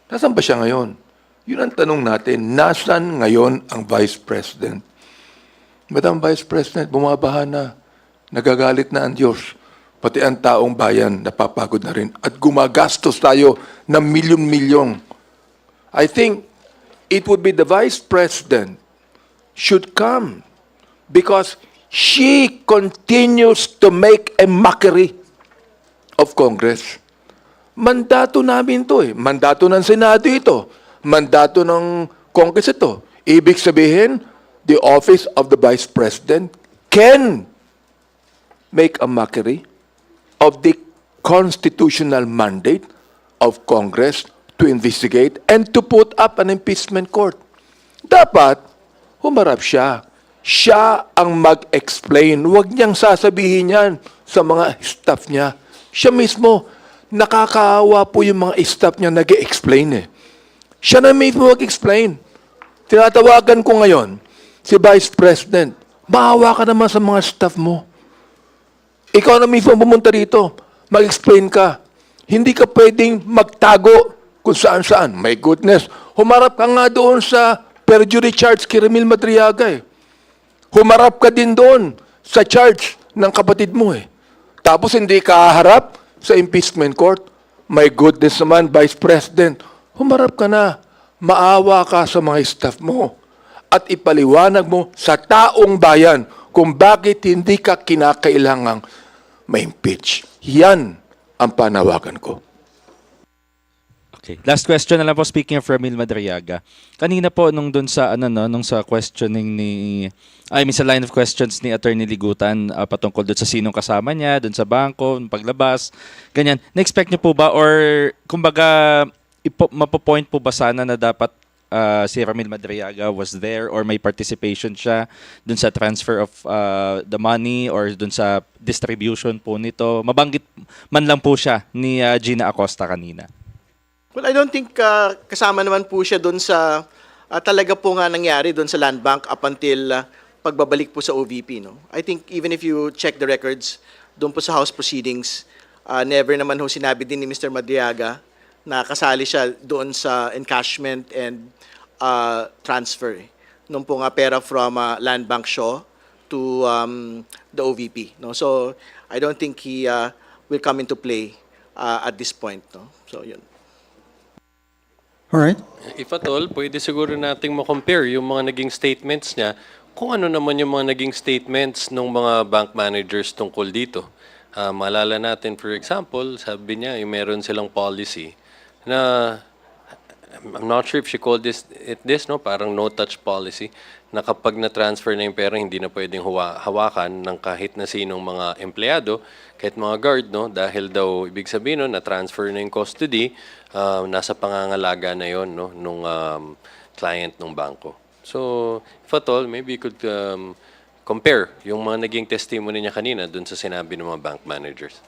Nasaan ba siya ngayon? Yun ang tanong natin. Nasaan ngayon ang Vice President? Madam Vice President, bumabaha na. Nagagalit na ang Diyos. Pati ang taong bayan, napapagod na rin. At gumagastos tayo ng milyon-milyon. I think it would be the Vice President should come because she continues to make a mockery of Congress. Mandato namin to eh. Mandato ng Senado ito. Mandato ng Congress ito. Ibig sabihin, the office of the Vice President can make a mockery of the constitutional mandate of Congress to investigate and to put up an impeachment court. Dapat, humarap siya. Siya ang mag-explain. Huwag niyang sasabihin yan sa mga staff niya. Siya mismo, nakakaawa po yung mga staff niya nag-explain eh. Siya na mismo mag-explain. Tinatawagan ko ngayon, si Vice President, maawa ka naman sa mga staff mo. Ikaw na mismo pumunta rito, mag-explain ka. Hindi ka pwedeng magtago kung saan-saan. My goodness, humarap ka nga doon sa perjury charge kay Ramil Madriaga eh. Humarap ka din doon sa charge ng kapatid mo eh. Tapos hindi ka haharap sa impeachment court. My goodness naman, Vice President, humarap ka na. Maawa ka sa mga staff mo. At ipaliwanag mo sa taong bayan kung bakit hindi ka kinakailangang ma-impeach. Yan ang panawagan ko. Okay. Last question na lang po, speaking of Ramil Madriaga. Kanina po nung doon sa nung sa questioning sa line of questions ni Attorney Ligutan patungkol doon sa sinong kasama niya, doon sa bangko, paglabas, ganyan. Na-expect niyo po ba or kumbaga mapo-point po ba sana na dapat si Ramil Madriaga was there or may participation siya dun sa transfer of the money or dun sa distribution po nito? Mabanggit man lang po siya ni Gina Acosta kanina. Well, I don't think kasama naman po siya doon sa talaga po nga nangyari doon sa Land Bank up until pagbabalik po sa OVP. No? I think even if you check the records doon po sa House proceedings, never naman ho sinabi din ni Mr. Madriaga na kasali siya doon sa encashment and transfer. Nung po nga pera from Land Bank Shaw to the OVP. No? So, I don't think he will come into play at this point. No? So, yun. All right. If at all, pwede siguro nating ma-compare yung mga naging statements niya kung ano naman yung mga naging statements ng mga bank managers tungkol dito. Maalala natin, for example, sabi niya, yung meron silang policy na, I'm not sure if she called this, no? Parang no-touch policy, na kapag na-transfer na yung pera, hindi na pwedeng hawakan ng kahit na sinong mga empleyado, kahit mga guard, no? Dahil daw, ibig sabihin, no, na-transfer na yung custody, nasa pangangalaga na yon, no, nung client ng bangko. So, if at all, maybe you could compare yung mga naging testimony niya kanina dun sa sinabi ng mga bank managers.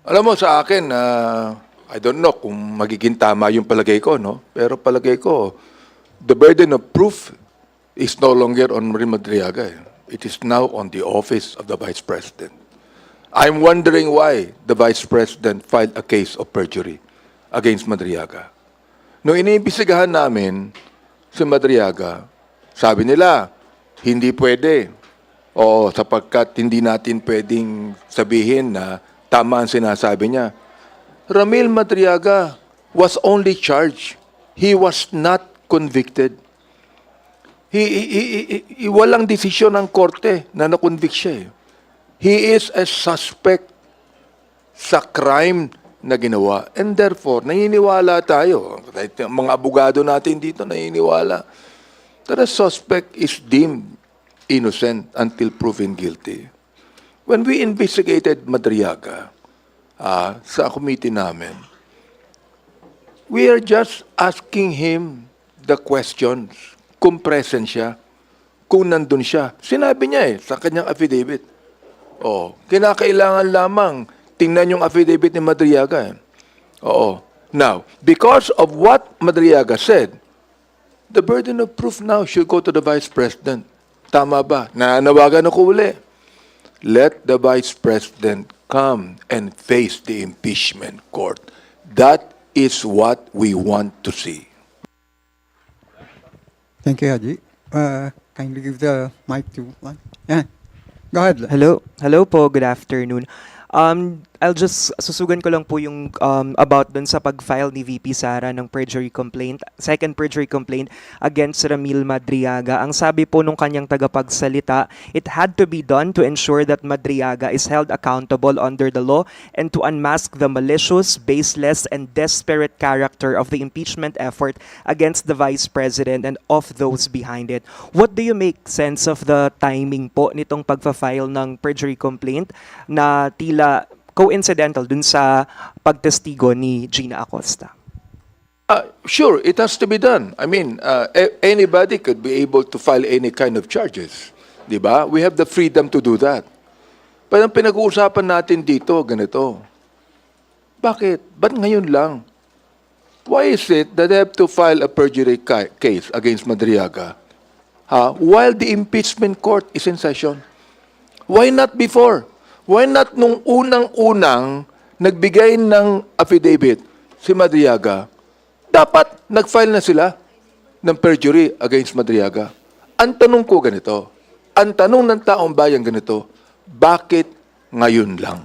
Alam mo, sa akin, I don't know kung magiging tama yung palagay ko, no? Pero palagay ko, the burden of proof is no longer on Ramil Madriaga. It is now on the office of the Vice President. I'm wondering why the Vice President filed a case of perjury against Madriaga. Nung iniimbestigahan namin si Madriaga, sabi nila, hindi pwede. O sapagkat hindi natin pwedeng sabihin na tama ang sinasabi niya. Ramil Madriaga was only charged. He was not convicted. Walang desisyon ng korte na na-convict siya. He is a suspect sa crime na ginawa. And therefore, naniniwala tayo. Mga abogado natin dito naniniwala that a suspect is deemed innocent until proven guilty. When we investigated Madriaga sa committee namin, we are just asking him the questions. Kung present siya, kung nandun siya. Sinabi niya sa kanyang affidavit. Kinakailangan lamang tingnan yung affidavit ni Madriaga. Now, because of what Madriaga said, the burden of proof now should go to the Vice President. Tama ba? Nananawagan ako uli. Let the Vice President come and face the impeachment court. That is what we want to see. Thank you, Haji. Kindly give the mic to one. Yeah. Go ahead. Hello po, good afternoon. I'll just susugan ko lang po yung about dun sa pag-file ni VP Sara ng perjury complaint, second perjury complaint against Ramil Madriaga. Ang sabi po nung kanyang tagapagsalita, it had to be done to ensure that Madriaga is held accountable under the law and to unmask the malicious, baseless, and desperate character of the impeachment effort against the Vice President and of those behind it. What do you make sense of the timing po nitong pagpa-file ng perjury complaint na tila coincidental dun sa pagtestigo ni Gina Acosta? Sure, it has to be done. I mean, anybody could be able to file any kind of charges. Di ba? We have the freedom to do that. Pero ang pinag-uusapan natin dito, ganito. Bakit? Ba't ngayon lang? Why is it that they have to file a perjury case against Madriaga while the impeachment court is in session? Why not before? Why not nung unang-unang nagbigay ng affidavit si Madriaga, dapat nag-file na sila ng perjury against Madriaga. Ang tanong ko ganito, ang tanong ng taong bayan ganito, bakit ngayon lang?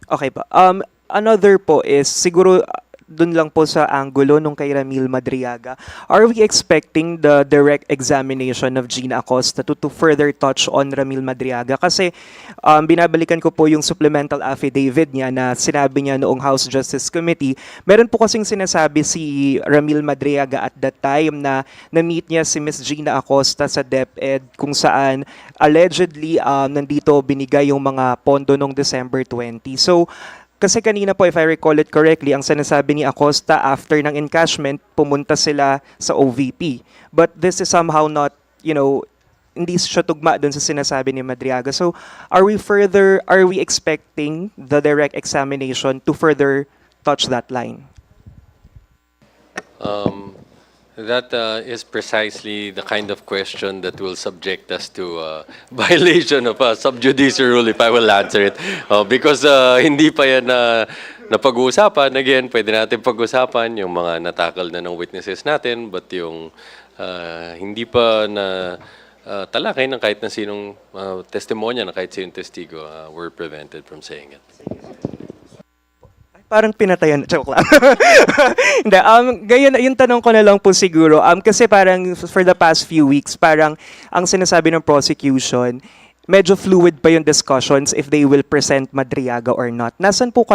Okay pa. Another po is siguro dun lang po sa angulo nung kay Ramil Madriaga. Are we expecting the direct examination of Gina Acosta to further touch on Ramil Madriaga? Kasi binabalikan ko po yung supplemental affidavit niya na sinabi niya noong House Justice Committee. Meron po kasing sinasabi si Ramil Madriaga at that time na na-meet niya si Miss Gina Acosta sa DepEd kung saan allegedly nandito binigay yung mga pondo noong December 20. So, kasi kanina po, if I recall it correctly, ang sinasabi ni Acosta after ng encashment, pumunta sila sa OVP. But this is somehow not, hindi siya tugma dun sa sinasabi ni Madriaga. So, are we expecting the direct examination to further touch that line? That is precisely the kind of question that will subject us to violation of sub judice rule if I will answer it. Because hindi pa yan na pag-uusapan. Again, pwede natin pag-usapan yung mga natakal na ng witnesses natin, but yung hindi pa na talakay ng kahit na sinong testimonya, na kahit sinong testigo, were prevented from saying it. Parang pinatayan. Joke lang. Hindi, gayon, yung tanong ko na lang po siguro, kasi parang for the past few weeks, parang ang sinasabi ng prosecution, medyo fluid pa yung discussions if they will present Madriaga or not. Nasaan po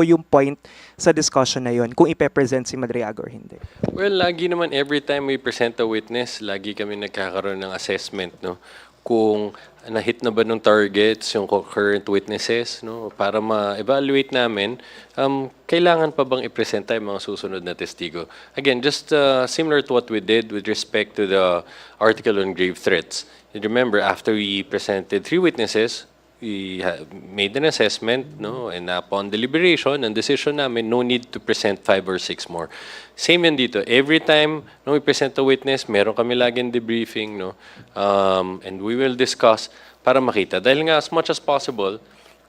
yung point sa discussion na yun, kung ipe-present si Madriaga or hindi? Well, lagi naman, every time we present a witness, lagi kami nagkakaroon ng assessment, no? Kung na-hit na ba ng targets yung current witnesses, no? Para ma-evaluate namin, kailangan pa bang i-present tayo mga susunod na testigo. Again, just similar to what we did with respect to the article on grave threats. You remember, after we presented 3 witnesses, we made an assessment, no, and upon deliberation and decision namin, no need to present 5 or 6 more. Same yan dito. Every time we present a witness, meron kami laging debriefing, no, and we will discuss para makita. Dahil nga, as much as possible,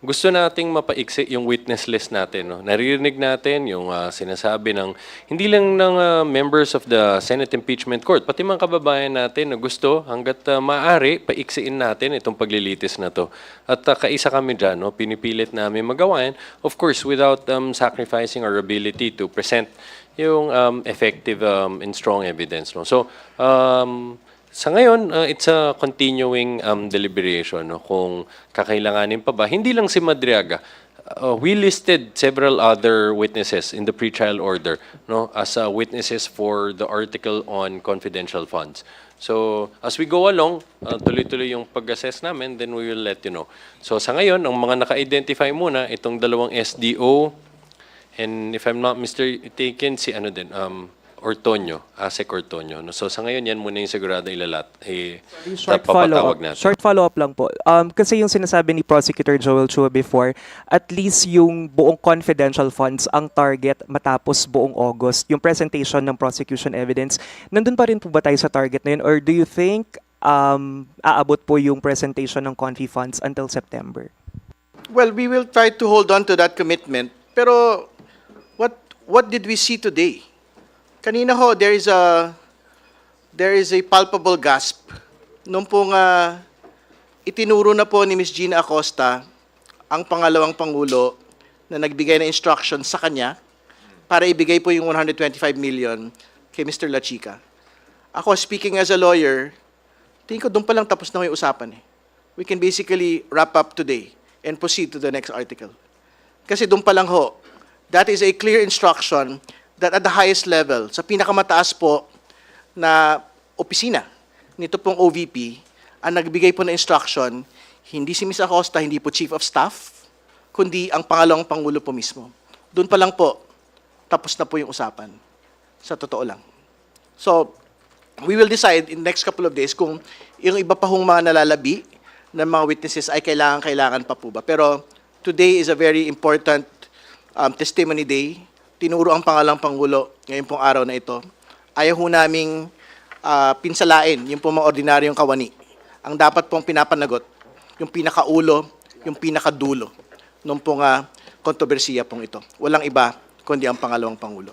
gusto nating mapaiksi yung witness list natin. No? Naririnig natin yung sinasabi ng, hindi lang ng members of the Senate Impeachment Court, pati mga kababayan natin na gusto hanggat maaari, paiksiin natin itong paglilitis na to. At kaisa kami dyan, no? Pinipilit namin magawa yan, of course, without sacrificing our ability to present yung effective and strong evidence. No? So, sa ngayon, it's a continuing deliberation, no? Kung kakailanganin pa ba. Hindi lang si Madriaga. We listed several other witnesses in the pretrial order, no, as witnesses for the article on confidential funds. So, as we go along, tuloy-tuloy yung pag-assess namin, then we will let you know. So, sa ngayon, ang mga naka-identify muna, itong dalawang SDO, and if I'm not mistaken, si ano din, Ortonio, Asek Ortonio. No? So sa ngayon, yan muna yung sigurado papatawag natin. Short follow-up lang po. Kasi yung sinasabi ni Prosecutor Joel Chua before, at least yung buong confidential funds ang target matapos buong August. Yung presentation ng prosecution evidence, nandun pa rin po ba tayo sa target na yun? Or do you think aabot po yung presentation ng confi funds until September? Well, we will try to hold on to that commitment. Pero what did we see today? Kanina ho, there is a palpable gasp nung pong itinuro na po ni Ms. Gina Acosta ang pangalawang pangulo na nagbigay ng instruction sa kanya para ibigay po yung 125 million kay Mr. La Chica. Ako, speaking as a lawyer, tingin ko doon pa lang tapos na yung usapan eh. We can basically wrap up today and proceed to the next article. Kasi doon pa lang ho, that is a clear instruction that at the highest level, sa pinakamataas po na opisina nito pong OVP, ang nagbigay po ng instruction, hindi si Ms. Acosta, hindi po Chief of Staff, kundi ang pangalawang Pangulo po mismo. Doon pa lang po, tapos na po yung usapan. Sa totoo lang. So, we will decide in the next couple of days kung yung iba pa hong mga nalalabi ng mga witnesses ay kailangan pa po ba. Pero today is a very important testimony day. Tinuro ang pangalang Pangulo ngayon pong araw na ito. Ayaw ho naming pinsalain yung pong mga ordinaryong kawani. Ang dapat pong pinapanagot, yung pinakaulo, yung pinakadulo nung pong kontrobersiya pong ito. Walang iba kundi ang pangalawang Pangulo.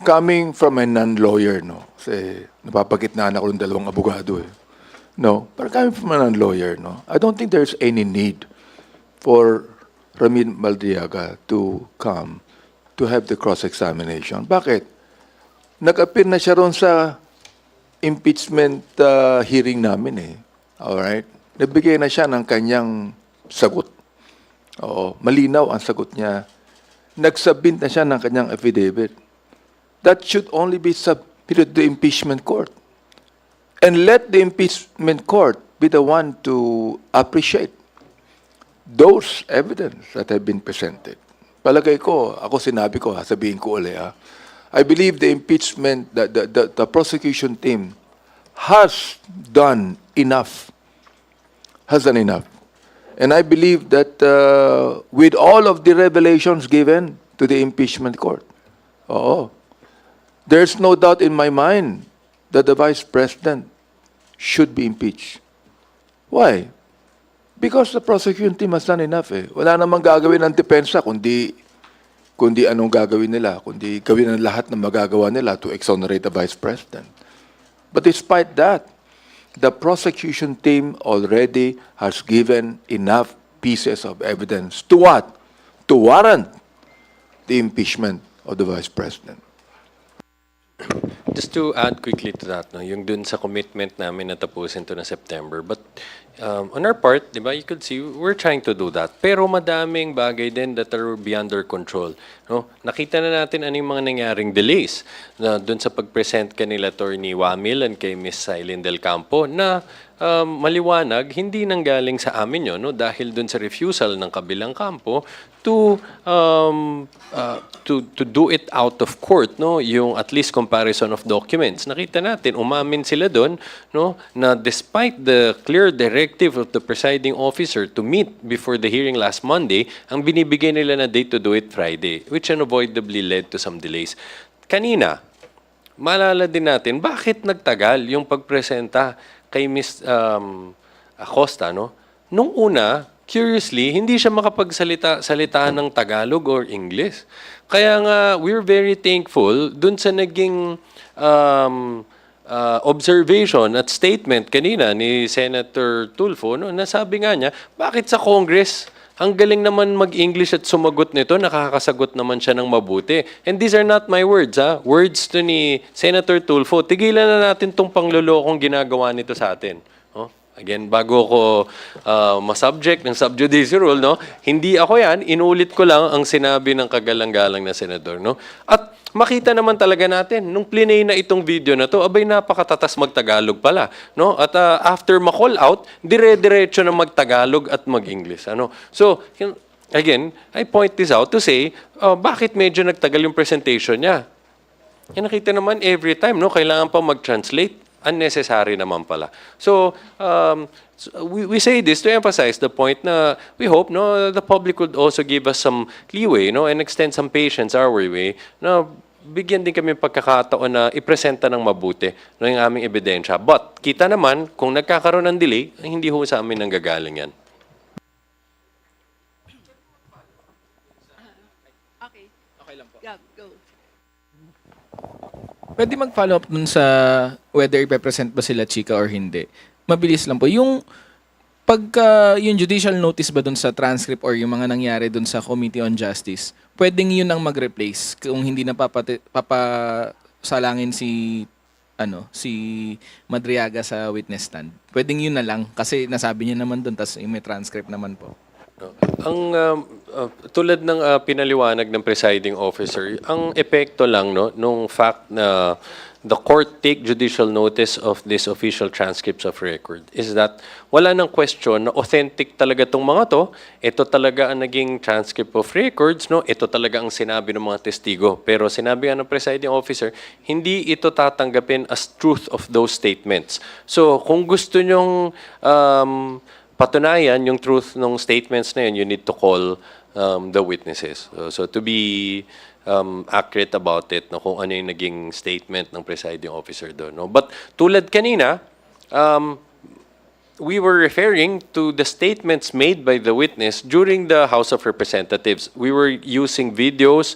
Coming from a non-lawyer, no? Kasi napapagitnaan ako ng dalawang abogado eh. No? But coming from a non-lawyer, no? I don't think there's any need for Ramil Madriaga to come to have the cross-examination. Bakit? Nag-appear na siya ron sa impeachment hearing namin eh. Alright? Nabigay na siya ng kanyang sagot. Oo, malinaw ang sagot niya. Nagsubmit na siya ng kanyang affidavit. That should only be submitted to the impeachment court. And let the impeachment court be the one to appreciate those evidence that have been presented. Palagay ko, ako sinabi ko, sabihin ko ulit, I believe the impeachment, the prosecution team has done enough. Has done enough. And I believe that with all of the revelations given to the impeachment court, there's no doubt in my mind that the Vice President should be impeached. Why? Because the prosecution team has done enough eh. Wala namang gagawin ng depensa kundi anong gagawin nila, kundi gawin ang lahat na magagawa nila to exonerate the Vice President. But despite that, the prosecution team already has given enough pieces of evidence to what? To warrant the impeachment of the Vice President. Just to add quickly to that, no, yung dun sa commitment namin na tapusin to na September. But on our part, di ba, you could see, we're trying to do that. Pero madaming bagay din that are beyond our control. No? Nakita na natin ano yung mga nangyaring delays na dun sa pag-present kanila Attorney Wamil and kay Ms. Silene Del Campo na maliwanag, hindi nanggaling sa amin yun, no? Dahil dun sa refusal ng kabilang kampo to do it out of court, no? Yung at least comparison of documents. Nakita natin, umamin sila doon, no? Na despite the clear directive of the presiding officer to meet before the hearing last Monday, ang binibigay nila na date to do it Friday, which unavoidably led to some delays. Kanina, maalala din natin, bakit nagtagal yung pagpresenta kay Ms. Acosta, no? Nung una, curiously, hindi siya makapagsalita ng Tagalog or English. Kaya nga, we're very thankful dun sa naging observation at statement kanina ni Senator Tulfo, no? Nasabi nga niya, bakit sa Congress, ang galing naman mag-English at sumagot nito, nakakasagot naman siya ng mabuti. And these are not my words, ha? Words to ni Senator Tulfo. Tigilan na natin tong panglolokong ginagawa nito sa atin. Oh? Again, bago ko masubject ng sub judice rule, no? Hindi ako yan, inulit ko lang ang sinabi ng kagalang-galang na senador. No? At makita naman talaga natin, nung plinay na itong video na to, abay napakatatas magtagalog pala. No? At after ma-call out, dire-diretso na magtagalog at mag-English. Ano? So, again, I point this out to say, bakit medyo nagtagal yung presentation niya? Yan nakita naman every time, no? Kailangan pa mag-translate. Unnecessary naman pala. So, we say this to emphasize the point na we hope no the public would also give us some leeway no and extend some patience our way na bigyan din kami pagkakataon na ipresenta ng mabuti no yung aming ebidensya. But kita naman kung nagkakaroon ng delay, hindi ho sa amin nanggagaling yan. Yeah, go. Pwede mag-follow up dun sa whether ipe-present ba sila chika or hindi. Mabilis lang po. Yung pagka yung judicial notice ba dun sa transcript or yung mga nangyari dun sa Committee on Justice, pwedeng yun ang mag-replace kung hindi na papasalangin si Madriaga sa witness stand. Pwedeng yun na lang kasi nasabi niya naman dun tas may transcript naman po. Ang tulad ng pinaliwanag ng presiding officer, ang epekto lang no nung fact na the court take judicial notice of this official transcripts of record is that wala nang question na authentic talaga tong mga to. Ito talaga ang naging transcript of records, no? Ito talaga ang sinabi ng mga testigo. Pero sinabi nga ng presiding officer, hindi ito tatanggapin as truth of those statements. So, kung gusto nyong patunayan yung truth ng statements na yun, you need to call the witnesses. So to be accurate about it, no, kung ano yung naging statement ng presiding officer doon. No? But tulad kanina, we were referring to the statements made by the witness during the House of Representatives. We were using videos,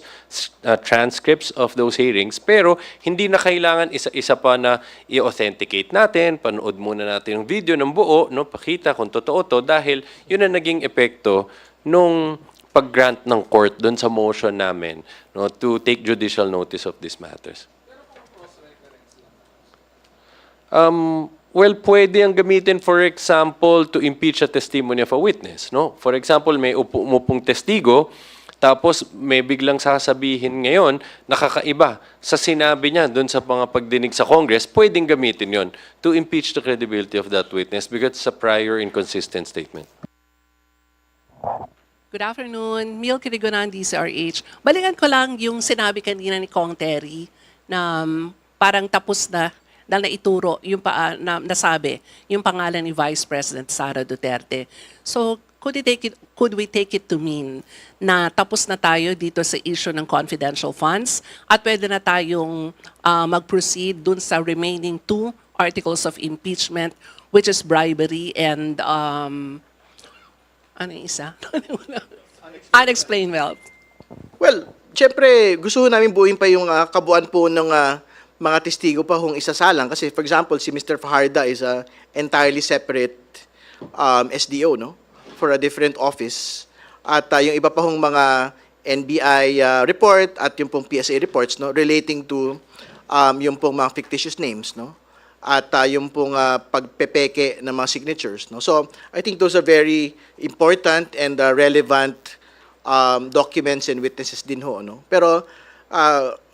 transcripts of those hearings, pero hindi na kailangan isa-isa pa na i-authenticate natin, panood muna natin yung video ng buo, no, pakita kung totoo to, dahil yun ang naging epekto nung pag-grant ng court doon sa motion namin, no, to take judicial notice of these matters. Well, pwede ang gamitin, for example, to impeach a testimony of a witness. No? For example, may umupong testigo, tapos may biglang sasabihin ngayon, nakakaiba sa sinabi niya doon sa mga pagdinig sa Congress, pwedeng gamitin yon to impeach the credibility of that witness because it's a prior inconsistent statement. Good afternoon. Mil Kirigonan, DCRH. Balikan ko lang yung sinabi kanina ni Kong Terry na parang tapos na dahil naituro yung nasabi yung pangalan ni Vice President Sara Duterte. So, could we take it to mean na tapos na tayo dito sa issue ng confidential funds at pwede na tayong mag-proceed dun sa remaining 2 articles of impeachment, which is bribery and ano yung isa? Unexplained wealth. Well, syempre, gusto namin buuin pa yung kabuuan po ng mga testigo pa kung isasalang. Kasi, for example, si Mr. Fajarda is a entirely separate SDO, no? For a different office. At yung iba pa hong mga NBI report at yung pong PSA reports, no? Relating to yung pong mga fictitious names, no? At yung pong pagpepeke ng mga signatures, no? So, I think those are very important and relevant documents and witnesses din ho, no? Pero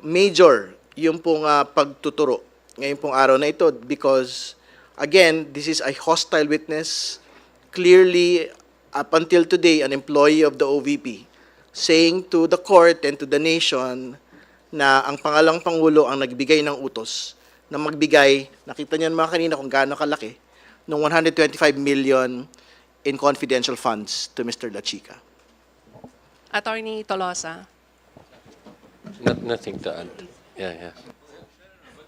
major yung pong pagtuturo ngayon pong araw na ito because, again, this is a hostile witness, clearly, up until today, an employee of the OVP, saying to the court and to the nation na ang pangalang Pangulo ang nagbigay ng utos na magbigay, nakita niyo naman kanina kung gaano kalaki, ng 125 million in confidential funds to Mr. La Chica. Attorney Tolosa. Nothing to add. Yeah.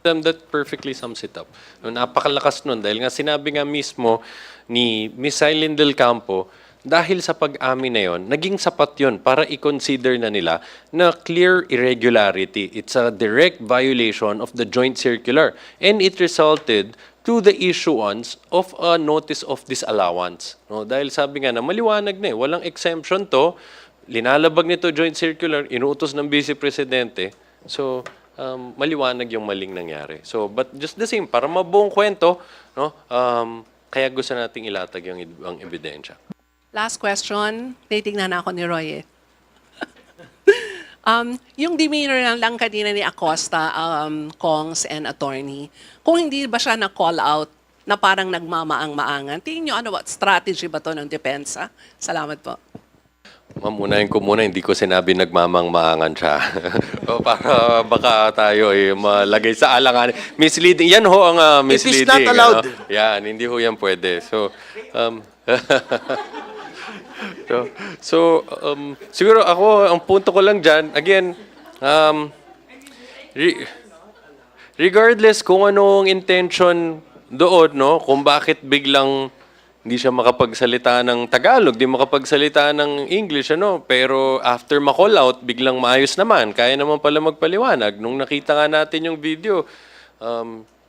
That perfectly sums it up. No, napakalakas nun dahil nga sinabi nga mismo ni Miss Aileen Del Campo, dahil sa pag-amin na yon, naging sapat yon para i-consider na nila na clear irregularity. It's a direct violation of the joint circular and it resulted to the issuance of a notice of disallowance. No, dahil sabi nga na maliwanag na walang exemption to, linalabag nito joint circular, inuutos ng Vice Presidente. So, maliwanag yung maling nangyari. So, but just the same, para mabuong kwento, no, kaya gusto nating ilatag yung ang ebidensya. Last question. Titignan ako ni Roy eh. Yung demeanor lang kanina ni Acosta, Kongs and attorney, kung hindi ba siya na-call out na parang nagmamaang-maangan, tingin nyo ano, what strategy ba to ng depensa? Salamat po. Mamunahin ko muna, hindi ko sinabi nagmamang-maangan siya. O, para baka tayo malagay sa alangan. Misleading. Yan ho ang misleading. It is not allowed. Ano? Yan, hindi ho yan pwede. Siguro ako, ang punto ko lang dyan, again, regardless kung anong intention doon, no, kung bakit biglang hindi siya makapagsalita ng Tagalog, di makapagsalita ng English, ano, pero after ma-call out, biglang maayos naman, kaya naman pala magpaliwanag. Nung nakita nga natin yung video,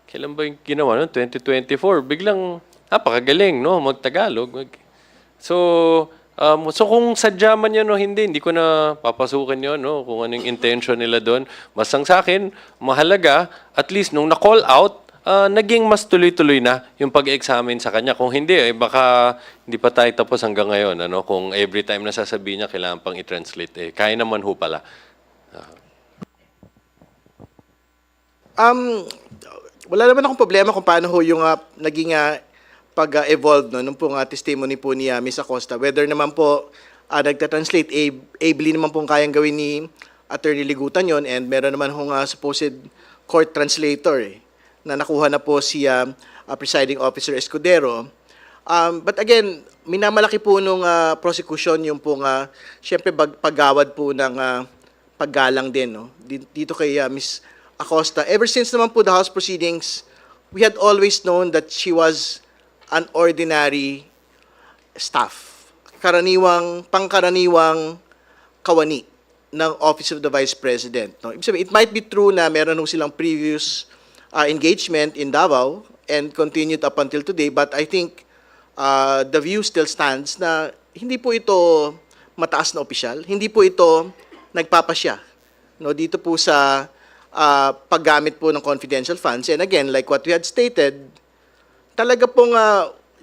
kailan ba yung ginawa, no? 2024, biglang napakagaling, no, mag-Tagalog. So kung sadya man yun o hindi ko na papasukan yun, no, kung anong intention nila doon. Masang sa akin, mahalaga, at least nung na-call out, naging mas tuloy-tuloy na yung pag-examine sa kanya. Kung hindi, baka hindi pa tayo tapos hanggang ngayon. Ano? Kung every time na sasabihin niya, kailangan pang i-translate. Kaya naman ho pala. Wala naman akong problema kung paano ho yung naging pag-evolve nung pong testimony po ni Ms. Acosta. Whether naman po nagta-translate, ably naman pong kayang gawin ni Attorney Ligutan yon, and meron naman hong supposed court translator na nakuha na po si Presiding Officer Escudero. But again, minamalaki po nung prosecution yung pong syempre paggawad po ng paggalang din, no? Dito kay Ms. Acosta. Ever since naman po the House proceedings, we had always known that she was an ordinary staff. Pangkaraniwang kawani ng Office of the Vice President. No? Ibig sabihin, it might be true na meron nung silang previous engagement in Davao and continued up until today, but I think the view still stands na hindi po ito mataas na opisyal, hindi po ito nagpapasya, no, dito po sa paggamit po ng confidential funds. And again, like what we had stated, talaga pong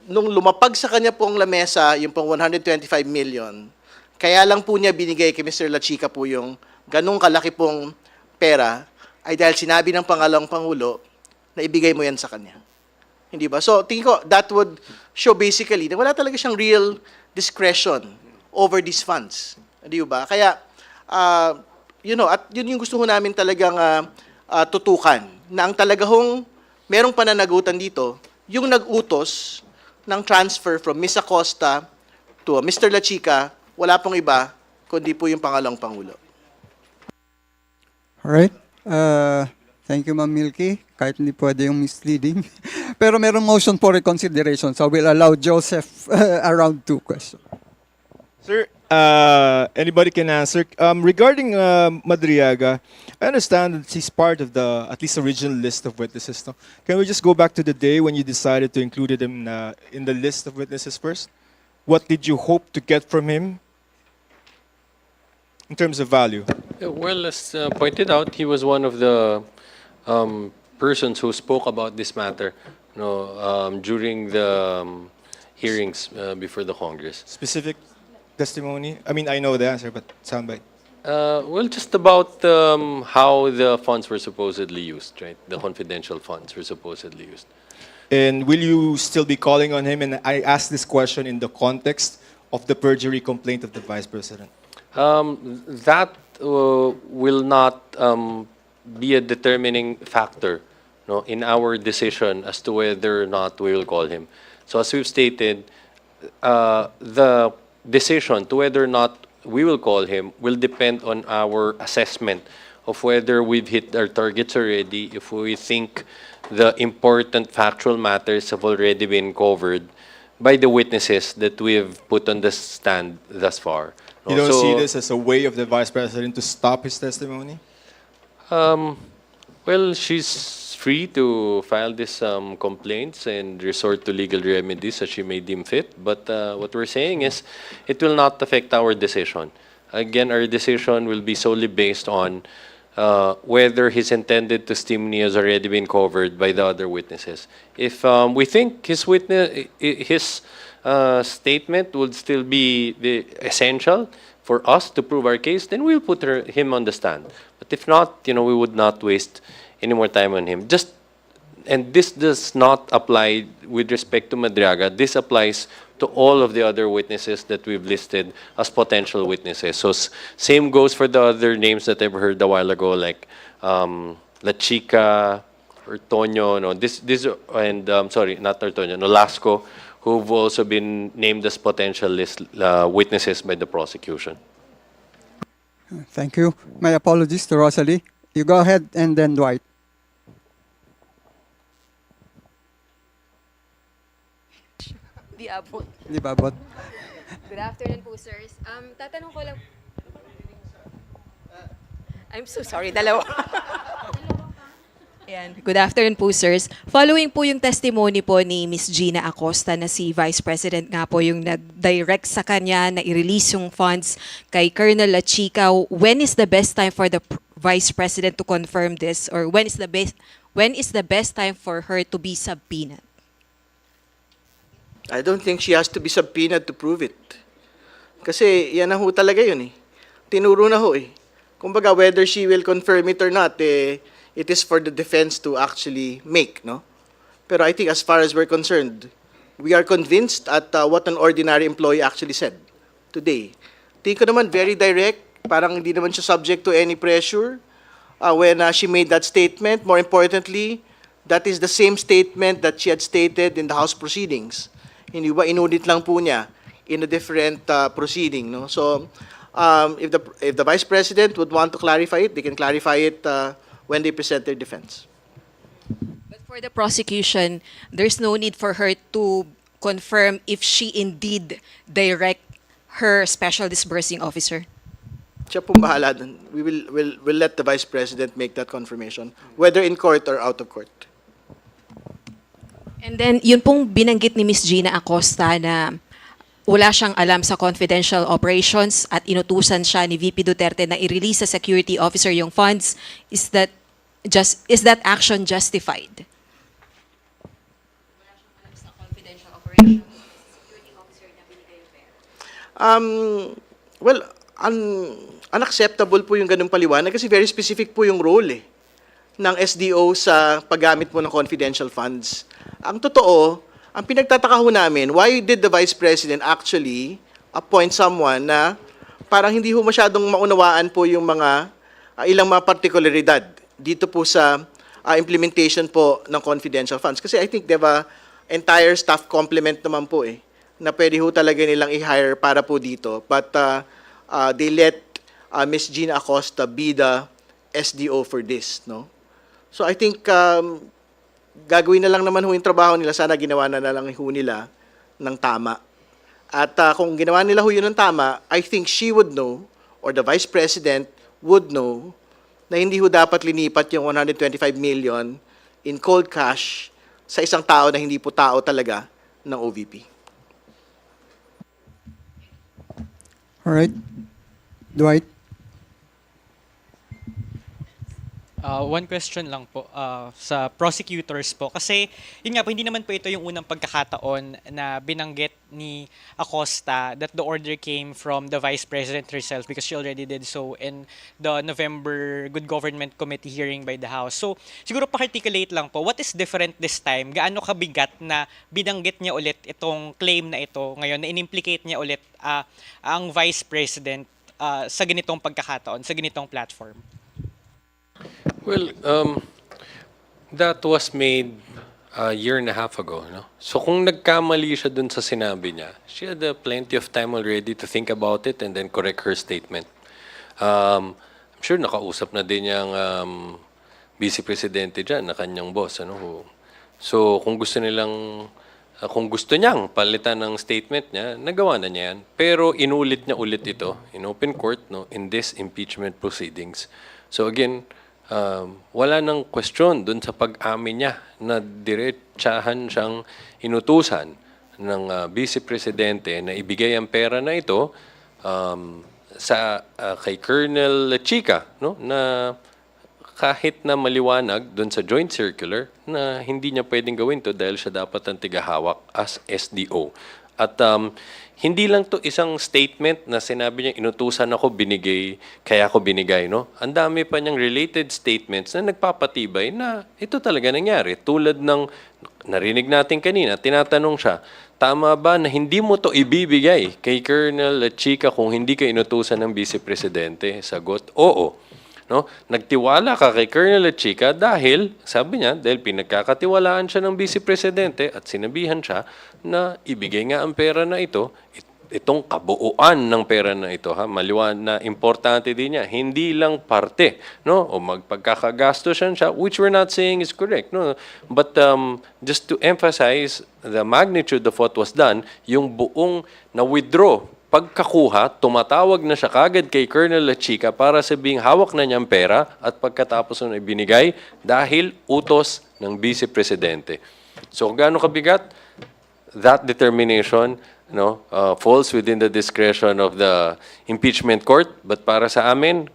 nung lumapag sa kanya pong lamesa yung pong 125 million, kaya lang po niya binigay kay Mr. La Chica po yung ganung kalaki pong pera ay dahil sinabi ng pangalawang Pangulo na ibigay mo yan sa kanya. Hindi ba? So, tingin ko, that would show basically na wala talaga siyang real discretion over these funds. Hindi ba? Kaya, at yun yung gusto ko namin talagang tutukan, na ang talagang merong pananagutan dito, yung nag-utos ng transfer from Ms. Acosta to Mr. La Chica, wala pong iba, kundi po yung pangalawang Pangulo. Alright. Thank you, Ma'am Milky. Kahit hindi pwede yung misleading. Pero merong motion for reconsideration, so we'll allow Joseph around 2 questions. Sir, anybody can answer. Regarding Madriaga, I understand that he's part of the at least original list of witnesses. No? Can we just go back to the day when you decided to include him in the list of witnesses first? What did you hope to get from him in terms of value? Well, as pointed out, he was one of the persons who spoke about this matter, during the hearings before the Congress. Specific testimony? I mean, I know the answer, but soundbite. Well, just about how the funds were supposedly used, right? The confidential funds were supposedly used. And will you still be calling on him? And I ask this question in the context of the perjury complaint of the Vice President. That will not be a determining factor, in our decision as to whether or not we will call him. So as we've stated, the decision to whether or not we will call him will depend on our assessment of whether we've hit our targets already, if we think the important factual matters have already been covered by the witnesses that we've put on the stand thus far. You don't see this as a way of the Vice President to stop his testimony? Well, she's free to file these complaints and resort to legal remedies as she may deem fit. But what we're saying is it will not affect our decision. Again, our decision will be solely based on whether his intended testimony has already been covered by the other witnesses. If we think his statement would still be essential for us to prove our case, then we'll put him on the stand. But if not, we would not waste any more time on him. And this does not apply with respect to Madriaga. This applies to all of the other witnesses that we've listed as potential witnesses. So same goes for the other names that I've heard a while ago, like La Chica or Tonyo. Not Tonyo, Nolasco, who've also been named as potential witnesses by the prosecution. Thank you. My apologies to Rosalie. You go ahead and then Dwight. Hindi abot. Di ba, Bot? Good afternoon po, sirs. Tatanong ko lang... I'm so sorry, dalawa. Ayan. Good afternoon po, sirs. Following po yung testimony po ni Miss Gina Acosta na si Vice President nga po yung nag-direct sa kanya na i-release yung funds kay Colonel Lachica, when is the best time for the Vice President to confirm this? Or when is the best time for her to be subpoenaed? I don't think she has to be subpoenaed to prove it. Kasi yan na ho talaga yun eh. Tinuro na ho eh. Kumbaga, whether she will confirm it or not, it is for the defense to actually make, no? Pero I think as far as we're concerned, we are convinced at what an ordinary employee actually said today. Tingin ko naman very direct, parang hindi naman siya subject to any pressure when she made that statement. More importantly, that is the same statement that she had stated in the House proceedings. Hindi ba inunit lang po niya in a different proceeding, no? So, if the Vice President would want to clarify it, they can clarify it when they present their defense. But for the prosecution, there's no need for her to confirm if she indeed direct her special disbursing officer. Siya pong bahala dun. We'll let the Vice President make that confirmation, whether in court or out of court. And then, yun pong binanggit ni Miss Gina Acosta na wala siyang alam sa confidential operations at inutusan siya ni VP Duterte na i-release sa security officer yung funds. Is that action justified? Wala siyang alam sa confidential operations. Security officer na binigay yung pera. Well, unacceptable po yung ganung paliwanag kasi very specific po yung role ng SDO sa paggamit po ng confidential funds. Ang totoo, ang pinagtataka ho namin, why did the Vice President actually appoint someone na parang hindi ho masyadong maunawaan po yung mga ilang mga partikularidad dito po sa implementation po ng confidential funds. Kasi I think they have a entire staff complement naman po na pwede ho talaga nilang i-hire para po dito. But they let Ms. Gina Acosta be the SDO for this, no? So I think gagawin na lang naman ho yung trabaho nila. Sana ginawa na lang ho nila ng tama. At kung ginawa nila ho yun ng tama, I think she would know, or the Vice President would know, na hindi ho dapat linipat yung 125 million in cold cash sa isang tao na hindi po tao talaga ng OVP. Alright. Dwight? One question lang po sa prosecutors po. Kasi yun nga po, hindi naman po ito yung unang pagkakataon na binanggit ni Acosta that the order came from the Vice President herself because she already did so in the November Good Government Committee hearing by the House. So siguro pa-articulate lang po, what is different this time? Gaano kabigat na binanggit niya ulit itong claim na ito ngayon, na in-implicate niya ulit ang Vice President sa ganitong pagkakataon, sa ganitong platform? Well, that was made a year and a half ago. No? So kung nagkamali siya dun sa sinabi niya, she had plenty of time already to think about it and then correct her statement. I'm sure nakausap na din yung Vice Presidente dyan na kanyang boss. Ano? So kung gusto niyang palitan ng statement niya, nagawa na niya yan. Pero inulit niya ulit ito in open court, no, in this impeachment proceedings. So again, wala nang question dun sa pag-amin niya na diretsahan siyang inutusan ng Vice Presidente na ibigay ang pera na ito kay Colonel Lachica, no, na kahit na maliwanag dun sa joint circular na hindi niya pwedeng gawin to dahil siya dapat ang tigahawak as SDO. At hindi lang to isang statement na sinabi niya, inutusan ako, binigay, kaya ako binigay, no? Ang dami pa niyang related statements na nagpapatibay na ito talaga nangyari. Tulad ng narinig natin kanina, tinatanong siya, tama ba na hindi mo to ibibigay kay Colonel Lachica kung hindi ka inutusan ng Vice Presidente? Sagot, oo. No? Nagtiwala ka kay Colonel Lachica dahil, sabi niya, dahil pinagkakatiwalaan siya ng Vice Presidente at sinabihan siya na ibigay nga ang pera na ito itong kabuuan ng pera na ito, ha, maliwan na importante din niya, hindi lang parte, no, o magpagkakagastos siya, which we're not saying is correct, no, but just to emphasize the magnitude of what was done, yung buong na-withdraw, pagkakuha, tumatawag na siya kagad kay Colonel Lachica para sabing hawak na niyang pera at pagkatapos nun ibinigay dahil utos ng Vice Presidente. So, gaano kabigat? That determination falls within the discretion of the impeachment court. But para sa amin,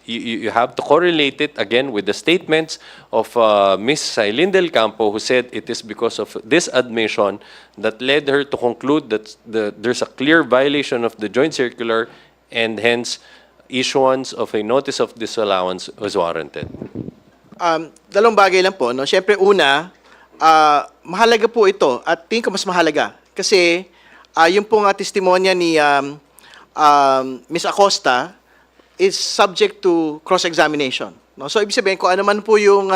you have to correlate it again with the statements of Ms. Sailin del Campo, who said it is because of this admission that led her to conclude that there's a clear violation of the joint circular and hence issuance of a notice of disallowance was warranted. Dalawang bagay lang po. No? Siyempre, una, mahalaga po ito at tingin ko mas mahalaga kasi yung pong testimonya ni Ms. Acosta is subject to cross-examination. No? So, ibig sabihin, kung ano man po yung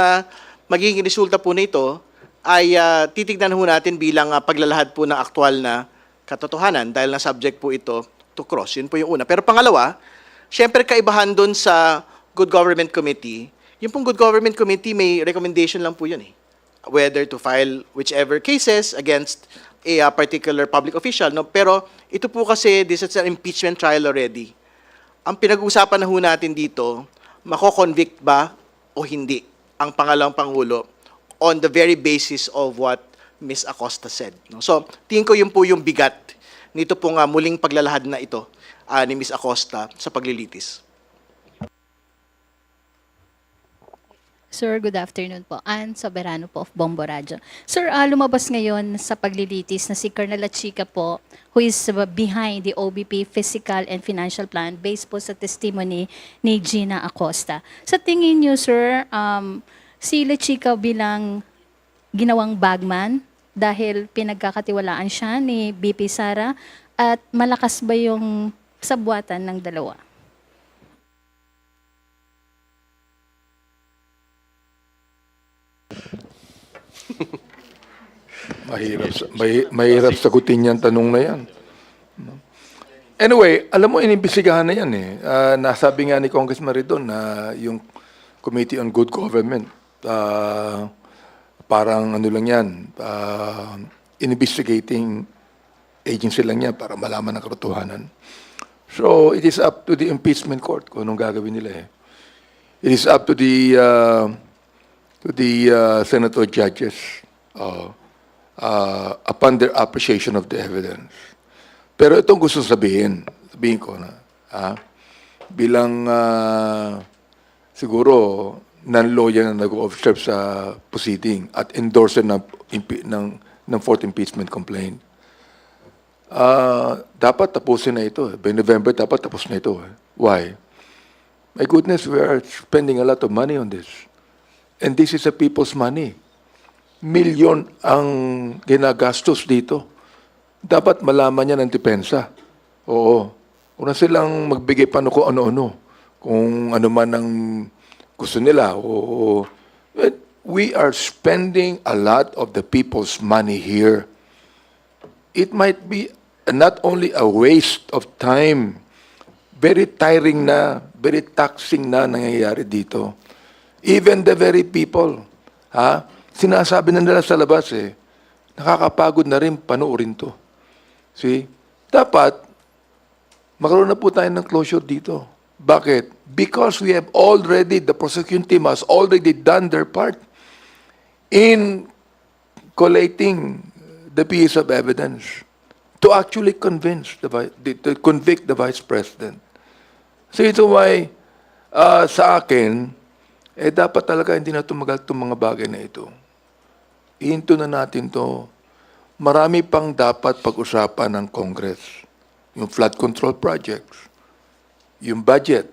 magiging resulta po nito, ay titignan ho natin bilang paglalahad po ng aktual na katotohanan dahil na subject po ito to cross. Yun po yung una. Pero pangalawa, syempre kaibahan dun sa Good Government Committee, yung pong Good Government Committee may recommendation lang po yun eh. Whether to file whichever cases against a particular public official. No? Pero ito po kasi, this is an impeachment trial already. Ang pinag-uusapan na ho natin dito, mako-convict ba o hindi ang pangalawang Pangulo on the very basis of what Ms. Acosta said. No? So, tingin ko yun po yung bigat nito pong muling paglalahad na ito ni Ms. Acosta sa paglilitis. Sir, good afternoon po. Ann Soberano po of Bombo Radio. Sir, lumabas ngayon sa paglilitis na si Colonel Lachica po, who is behind the OBP Physical and Financial Plan based po sa testimony ni Gina Acosta. Sa tingin niyo, sir, si Lachica bilang ginawang bagman dahil pinagkakatiwalaan siya ni BP Sara at malakas ba yung sabwatan ng dalawa? Mahirap sagutin yan, tanong na yan. Anyway, alam mo, inimbestigahan na yan eh. Nasabi nga ni Congressman Ridon na yung Committee on Good Government, parang ano lang yan, investigating agency lang yan para malaman ang katotohanan. So, it is up to the impeachment court kung anong gagawin nila eh. It is up to the senator judges upon their appreciation of the evidence. Pero itong gusto sabihin ko na, bilang siguro non-lawyer na nag-observe sa proceeding at endorser ng fourth impeachment complaint, dapat tapusin na ito. By November, dapat tapos na ito. Why? My goodness, we are spending a lot of money on this. And this is a people's money. Milyon ang ginagastos dito. Dapat malaman niya ng depensa. Oo. Una silang magbigay pa kung ano-ano. Kung ano man ang gusto nila. Oo. But we are spending a lot of the people's money here. It might be not only a waste of time, very tiring na, very taxing na nangyayari dito. Even the very people, sinasabi na nila sa labas nakakapagod na rin panoorin to. See? Dapat, magkaroon na po tayo ng closure dito. Bakit? Because we have already, the prosecution team has already done their part in collating the piece of evidence to actually convince to convict the Vice President. So ito why, sa akin, dapat talaga hindi na tumagal itong mga bagay na ito. Ihinto na natin to. Marami pang dapat pag-usapan ng Congress. Yung flood control projects, yung budget,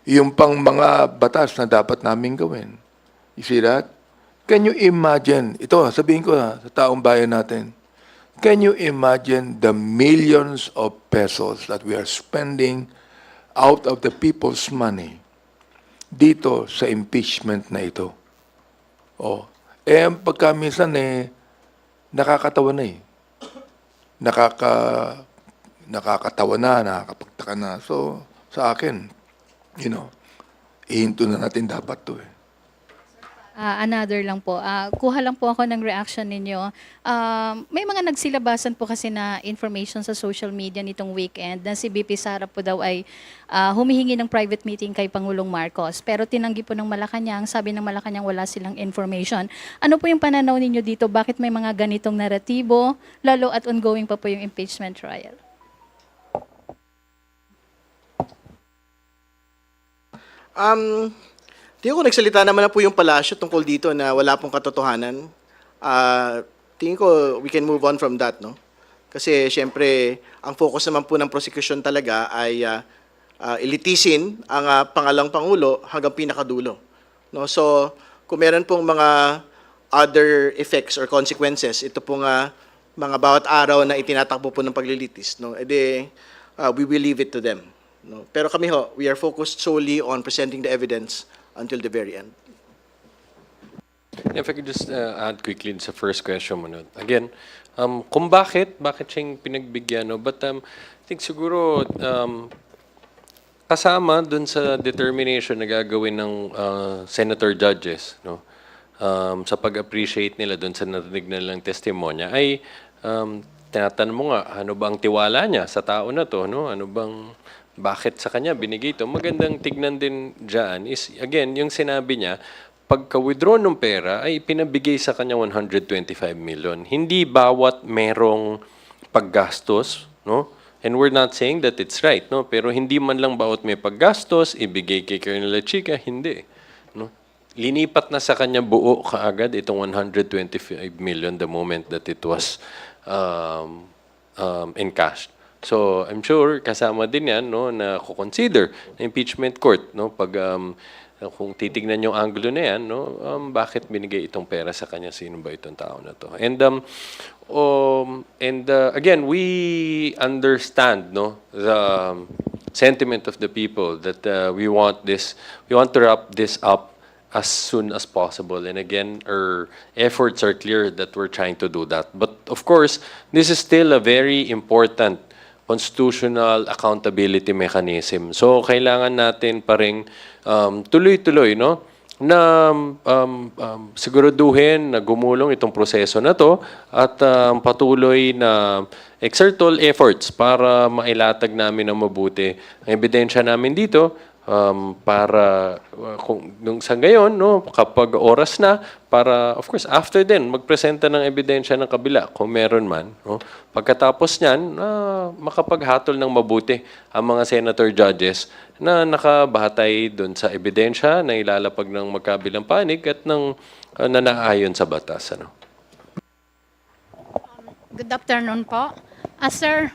yung pang mga batas na dapat namin gawin. You see that? Can you imagine, ito sabihin ko sa taong bayan natin, can you imagine the millions of pesos that we are spending out of the people's money dito sa impeachment na ito? Pagka minsan nakakatawa na nakakatawa na, nakakapagtaka na. So, sa akin, ihinto na natin dapat to eh. Another lang po. Kuha lang po ako ng reaction ninyo. May mga nagsilabasan po kasi na information sa social media nitong weekend na si BP Sara po daw ay humihingi ng private meeting kay Pangulong Marcos. Pero tinanggi po ng Malacanang, sabi ng Malacanang wala silang information. Ano po yung pananaw ninyo dito? Bakit may mga ganitong naratibo? Lalo at ongoing pa po yung impeachment trial. Tingin ko nagsalita naman na po yung palasyo tungkol dito na wala pong katotohanan. Tingin ko we can move on from that, no? Kasi syempre, ang focus naman po ng prosecution talaga ay ilitisin ang pangalang Pangulo hanggang pinakadulo. No? So, kung meron pong mga other effects or consequences, ito pong mga bawat araw na itinatakbo po ng paglilitis, no? We will leave it to them. No? Pero kami we are focused solely on presenting the evidence until the very end. If I could just add quickly sa first question mo. No? Again, kung bakit siya yung pinagbigyan, no? But I think siguro kasama dun sa determination na gagawin ng senator judges, no? Sa pag-appreciate nila dun sa narinig nilang testimonya, ay tinatanong mo nga, ano ba ang tiwala niya sa tao na to? No? Bakit sa kanya binigay ito? Magandang tignan din dyan is, again, yung sinabi niya, pagka-withdraw ng pera ay pinabigay sa kanya 125 million. Hindi bawat merong paggastos, no? And we're not saying that it's right, no? Pero hindi man lang bawat may paggastos, ibigay kay Colonel Chica, hindi. No? Linipat na sa kanya buo kaagad itong 125 million the moment that it was encashed. So, I'm sure kasama din yan, no, na kukonsider na impeachment court, no, pag kung titignan yung angulo na yan, no, bakit binigay itong pera sa kanya, sino ba itong tao na to? And again, we understand, no, the sentiment of the people that we want to wrap this up as soon as possible. And again, our efforts are clear that we're trying to do that. But of course, this is still a very important constitutional accountability mechanism. So, kailangan natin pa rin tuloy-tuloy, no, na siguraduhin na gumulong itong proseso na to at patuloy na exert all efforts para mailatag namin ng mabuti ang ebidensya namin dito para kung nung sa ngayon, no, kapag oras na para of course after din magpresenta ng ebidensya ng kabila kung meron man, no. Pagkatapos niyan makapaghatol ng mabuti ang mga senator judges na nakabatay doon sa ebidensya na ilalapag ng magkabilang panig at ng nanaayon sa batas, ano. Good afternoon po. Sir,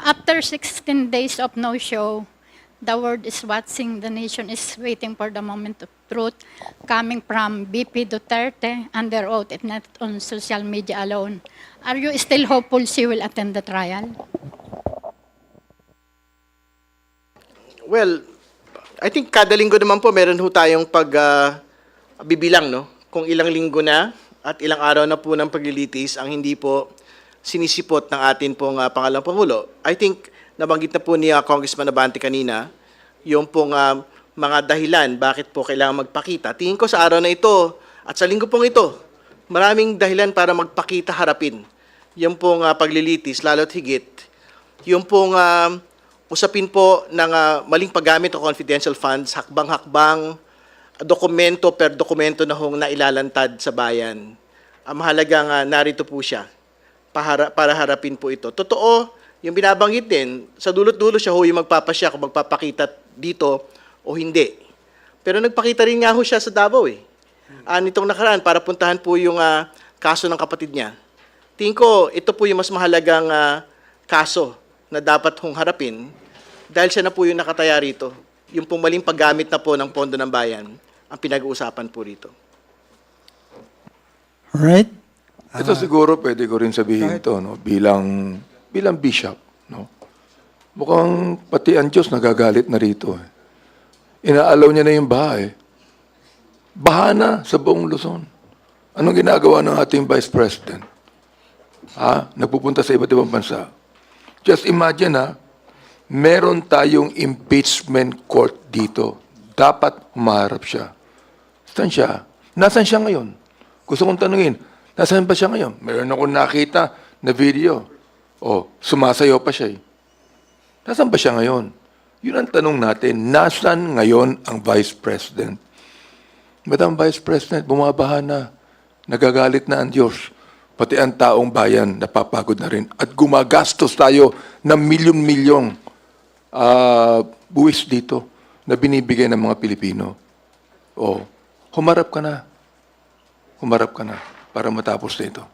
after 16 days of no show, the world is watching, the nation is waiting for the moment of truth coming from BP Duterte under oath, if not on social media alone. Are you still hopeful she will attend the trial? Well, I think kada linggo naman po meron ho tayong bibilang, no? Kung ilang linggo na at ilang araw na po ng paglilitis ang hindi po sinisipot ng atin pong pangalang Pangulo. I think nabanggit na po ni Congressman Abante kanina yung pong mga dahilan bakit po kailangan magpakita. Tingin ko sa araw na ito at sa linggo pong ito, maraming dahilan para magpakita, harapin yung pong paglilitis, lalo't higit yung pong usapin po ng maling paggamit ng confidential funds, hakbang-hakbang, dokumento per dokumento na hong nailalantad sa bayan. Mahalagang narito po siya para harapin po ito. Totoo, yung binabanggit din, sa dulot-dulo siya yung magpapasya kung magpapakita dito o hindi. Pero nagpakita rin nga ho siya sa Davao eh. Nitong nakaraan para puntahan po yung kaso ng kapatid niya. Tingin ko, ito po yung mas mahalagang kaso na dapat hong harapin dahil siya na po yung nakataya rito. Yung pong maling paggamit na po ng pondo ng bayan ang pinag-uusapan po rito. Alright. Ito siguro pwede ko rin sabihin to, no, bilang bishop, no. Mukhang pati ang Diyos nagagalit na rito. Inaalaw niya na yung baha. Baha na sa buong Luzon. Anong ginagawa ng ating Vice President? nagpupunta sa iba't ibang bansa. Just imagine meron tayong impeachment court dito. Dapat humarap siya. Saan siya? Nasaan siya ngayon? Gusto kong tanungin, nasaan ba siya ngayon? Meron akong nakita na video. Sumasayaw pa siya. Nasaan ba siya ngayon? Yun ang tanong natin, nasaan ngayon ang Vice President? Madam Vice President, bumabaha na. Nagagalit na ang Diyos. Pati ang taong bayan, napapagod na rin. At gumagastos tayo ng milyon-milyong buwis dito na binibigay ng mga Pilipino. Humarap ka na. Humarap ka na para matapos nito.